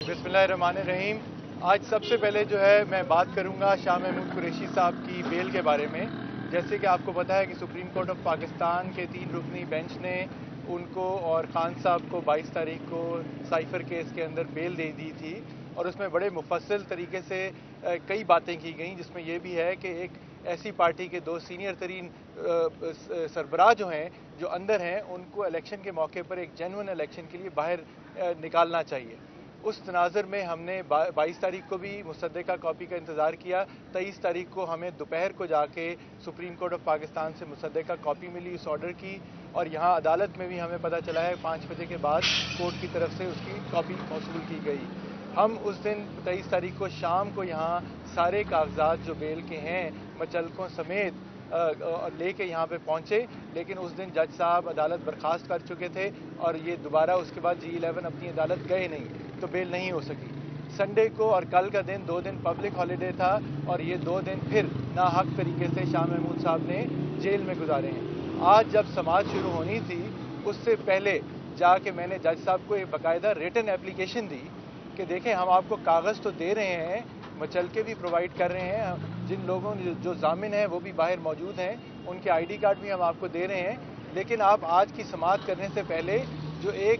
बिस्मिल्लाहिर्रहमानिर्रहीम। आज सबसे पहले जो है मैं बात करूंगा शाह महमूद कुरैशी साहब की बेल के बारे में। जैसे कि आपको पता है कि सुप्रीम कोर्ट ऑफ पाकिस्तान के 3 रुकनी बेंच ने उनको और खान साहब को 22 तारीख को साइफर केस के अंदर बेल दे दी थी और उसमें बड़े मुफस्सल तरीके से कई बातें की गई, जिसमें यह भी है कि एक ऐसी पार्टी के 2 सीनियर तरीन सरबराह जो हैं, जो अंदर हैं, उनको इलेक्शन के मौके पर एक जेन्युइन इलेक्शन के लिए बाहर निकालना चाहिए। उस तनाज़ुर में हमने 22 तारीख को भी मुसद्दका कॉपी का इंतज़ार किया। 23 तारीख को हमें दोपहर को जाके सुप्रीम कोर्ट ऑफ पाकिस्तान से मुसद्दका कॉपी मिली इस ऑर्डर की, और यहाँ अदालत में भी हमें पता चला है 5 बजे के बाद कोर्ट की तरफ से उसकी कॉपी मौसूल की गई। हम उस दिन 23 तारीख को शाम को यहाँ सारे कागजात जो बेल के हैं मचलकों समेत लेके यहाँ पे पहुँचे, लेकिन उस दिन जज साहब अदालत बर्खास्त कर चुके थे और ये दोबारा उसके बाद G11 अपनी अदालत गए नहीं, तो बेल नहीं हो सकी। संडे को और कल का दिन 2 दिन पब्लिक हॉलीडे था और ये 2 दिन फिर नाहक तरीके से शाह महमूद साहब ने जेल में गुजारे हैं। आज जब समाअत शुरू होनी थी उससे पहले जाके मैंने जज साहब को एक बाकायदा रिटन एप्लीकेशन दी कि देखें, हम आपको कागज़ तो दे रहे हैं, मचलके भी प्रोवाइड कर रहे हैं, जिन लोगों जो जामिन हैं वो भी बाहर मौजूद हैं, उनके ID कार्ड भी हम आपको दे रहे हैं, लेकिन आप आज की समाअत करने से पहले जो एक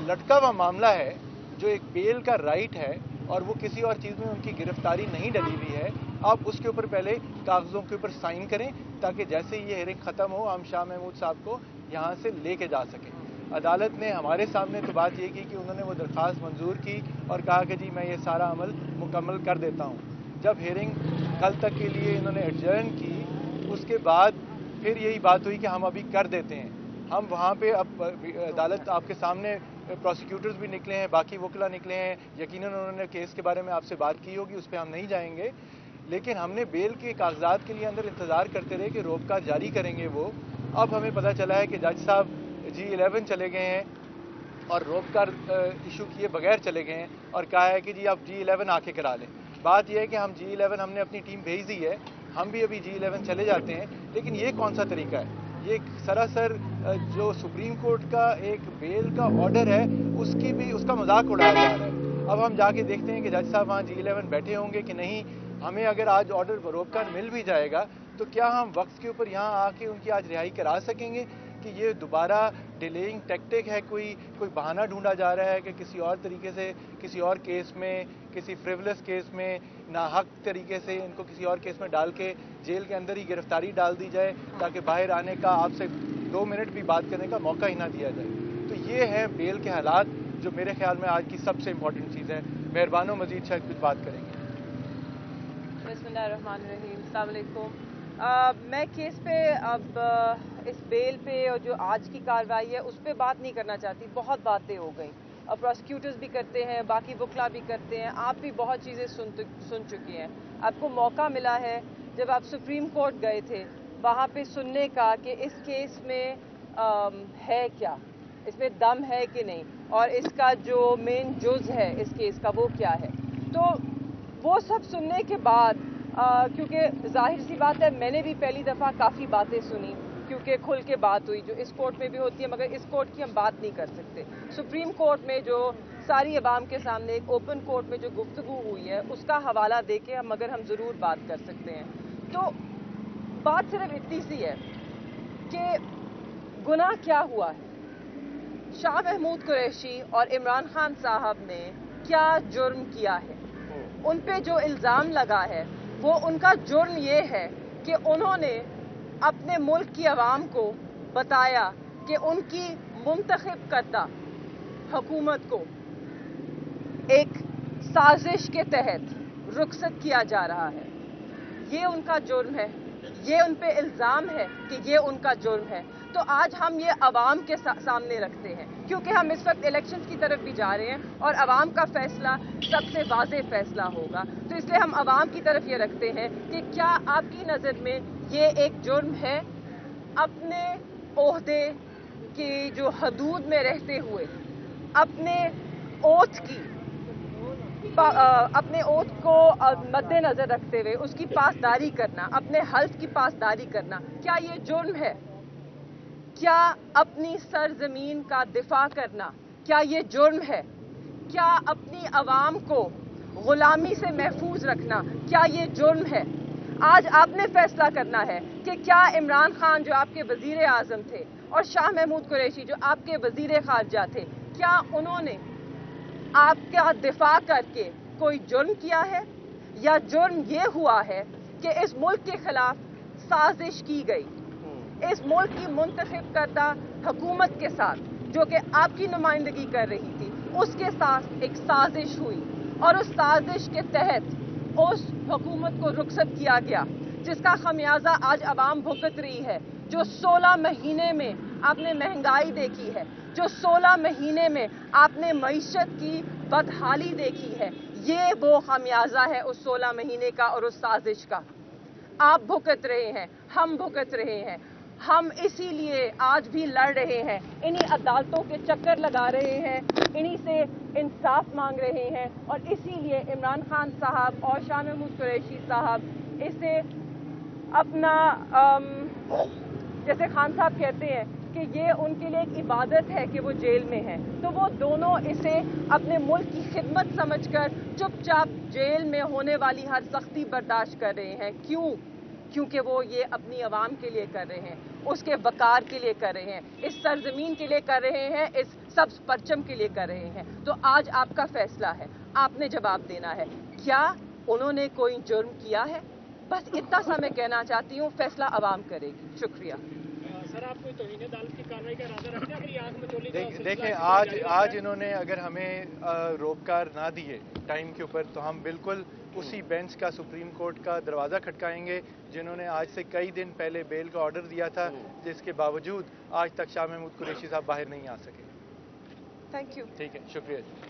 लटका हुआ मामला है, जो एक बेल का राइट है और वो किसी और चीज़ में उनकी गिरफ्तारी नहीं डली हुई है, आप उसके ऊपर पहले कागज़ों के ऊपर साइन करें ताकि जैसे ही ये हेयरिंग ख़त्म हो हम शाह महमूद साहब को यहाँ से लेके जा सकें। अदालत ने हमारे सामने तो बात ये की कि उन्होंने वो दरख्वास्त मंजूर की और कहा कि जी मैं ये सारा अमल मुकम्मल कर देता हूँ। जब हेयरिंग कल तक के लिए इन्होंने एडजर्न की, उसके बाद फिर यही बात हुई कि हम अभी कर देते हैं। हम वहाँ पे अब अदालत आपके सामने प्रोसिक्यूटर्स भी निकले हैं, बाकी वकला निकले हैं, यकीनन उन्होंने केस के बारे में आपसे बात की होगी, उस पर हम नहीं जाएंगे, लेकिन हमने बेल के कागजात के लिए अंदर इंतज़ार करते रहे कि रोबका जारी करेंगे वो। अब हमें पता चला है कि जज साहब G11 चले गए हैं और रोबकार इशू किए बगैर चले गए हैं और कहा है कि जी आप G11 आके करा लें। बात यह है कि हम G11 हमने अपनी टीम भेज दी है, हम भी अभी G11 चले जाते हैं, लेकिन ये कौन सा तरीका है? ये सरासर जो सुप्रीम कोर्ट का एक बेल का ऑर्डर है उसका मजाक उड़ाया जा रहा है। अब हम जाके देखते हैं कि जज साहब वहाँ G11 बैठे होंगे कि नहीं। हमें अगर आज ऑर्डर रोबकार मिल भी जाएगा तो क्या हम वक्त के ऊपर यहाँ आके उनकी आज रिहाई करा सकेंगे कि ये दोबारा डिलेइंग टैक्टिक है, कोई बहाना ढूंढा जा रहा है कि किसी और तरीके से किसी और केस में, किसी फ्रिवलेस केस में नाहक तरीके से इनको किसी और केस में डाल के जेल के अंदर ही गिरफ्तारी डाल दी जाए ताकि बाहर आने का, आपसे 2 मिनट भी बात करने का मौका ही ना दिया जाए। तो ये है बेल के हालात जो मेरे ख्याल में आज की सबसे इम्पोर्टेंट चीज़ है। मेहरबानों मजीद शायद कुछ बात करेंगे। बिस्मिल्लाहिर्रहमानिर्रहीम, अस्सलाम वालेकुम। मैं केस पे अब इस बेल पे और जो आज की कार्रवाई है उस पर बात नहीं करना चाहती। बहुत बातें हो गई, अब प्रोसिक्यूटर्स भी करते हैं, बाकी वकला भी करते हैं, आप भी बहुत चीज़ें सुन चुकी हैं। आपको मौका मिला है जब आप सुप्रीम कोर्ट गए थे वहाँ पे सुनने का कि इस केस में है क्या, इसमें दम है कि नहीं, और इसका जो मेन जुज़ है इस केस का वो क्या है। तो वो सब सुनने के बाद क्योंकि जाहिर सी बात है मैंने भी पहली दफ़ा काफ़ी बातें सुनी, क्योंकि खुल के बात हुई जो इस कोर्ट में भी होती है, मगर इस कोर्ट की हम बात नहीं कर सकते। सुप्रीम कोर्ट में जो सारी अवाम के सामने एक ओपन कोर्ट में जो गुफ्तगू हुई है उसका हवाला दे के हम ज़रूर बात कर सकते हैं। तो बात सिर्फ इतनी सी है कि गुनाह क्या हुआ है, शाह महमूद कुरैशी और इमरान खान साहब ने क्या जुर्म किया है, उन पे जो इल्ज़ाम लगा है वो उनका जुर्म ये है कि उन्होंने अपने मुल्क की आवाम को बताया कि उनकी मुंतखब करदा हुकूमत को एक साजिश के तहत रुखसत किया जा रहा है। ये उनका जुर्म है, ये उन पे इल्ज़ाम है कि ये उनका जुर्म है। तो आज हम ये अवाम के सामने रखते हैं, क्योंकि हम इस वक्त इलेक्शंस की तरफ भी जा रहे हैं और अवाम का फैसला सबसे वाज़ेह फैसला होगा। तो इसलिए हम अवाम की तरफ ये रखते हैं कि क्या आपकी नज़र में ये एक जुर्म है अपने ओहदे की जो हदूद में रहते हुए अपने ओथ को मद्देनजर रखते हुए उसकी पासदारी करना, अपने हल्फ की पासदारी करना, क्या ये जुर्म है? क्या अपनी सरजमीन का दिफा करना, क्या ये जुर्म है? کیا اپنی عوام کو غلامی سے محفوظ رکھنا کیا یہ جرم ہے؟ آج آپ نے فیصلہ کرنا ہے کہ کیا عمران خان جو آپ کے وزیر اعظم تھے اور شاہ محمود قریشی جو آپ کے وزیر خارجہ تھے، کیا انہوں نے آپ کا دفاع کر کے کوئی جرم کیا ہے، یا جرم یہ ہوا ہے کہ اس ملک کے خلاف سازش کی گئی، اس ملک کی منتخب کردہ حکومت کے ساتھ جو کہ آپ کی نمائندگی کر رہی تھی، اس کے ساتھ ایک سازش ہوئی اور اس سازش کے تحت اس حکومت کو رخصت کیا گیا، جس کا خمیازہ آج عوام بھگت رہی ہے؟ جو 16 مہینے میں آپ نے مہنگائی دیکھی ہے، جو 16 مہینے میں آپ نے معیشت کی بدحالی دیکھی ہے، یہ وہ خمیازہ ہے اس 16 مہینے کا اور اس سازش کا۔ آپ بھگت رہے ہیں، ہم بھگت رہے ہیں، ہم اسی لیے آج بھی لڑ رہے ہیں، انہی عدالتوں کے چکر لگا رہے ہیں، انہی سے انصاف مانگ رہے ہیں، اور اسی لیے عمران خان صاحب اور شاہ محمود قریشی صاحب اسے اپنا جیسے خان صاحب کہتے ہیں کہ یہ ان کے لیے ایک عبادت ہے کہ وہ جیل میں ہیں، تو وہ دونوں اسے اپنے ملک کی خدمت سمجھ کر چپ چاپ جیل میں ہونے والی ہر سختی برداشت کر رہے ہیں۔ کیوں؟ کیونکہ وہ یہ اپنی عوام کے لیے کر رہے ہیں، اس کے وقار کے لیے کر رہے ہیں، اس سرزمین کے لیے کر رہے ہیں، اس سبز پرچم کے لیے کر رہے ہیں۔ تو آج آپ کا فیصلہ ہے، آپ نے جواب دینا ہے، کیا انہوں نے کوئی جرم کیا ہے؟ بس اتنا سا میں کہنا چاہتی ہوں، فیصلہ عوام کرے گی۔ شکریہ۔ سر، آپ کوئی توہین عدالت کی کارروائی کا ارادہ رکھتے ہیں؟ اگر یہ آنکھ مچولی کا سلسلہ دیکھیں، آج انہوں نے اگر ہمیں روکار نہ دیے ٹائم کے اوپر، تو ہم بالکل اسی بینچ کا سپریم کورٹ کا دروازہ کھٹکائیں گے جنہوں نے آج سے کئی دن پہلے بیل کا آرڈر دیا تھا، جس کے باوجود آج تک شاہ محمود قریشی صاحب باہر نہیں آ سکے۔ Thank you. ٹھیک ہے، شکریہ جی۔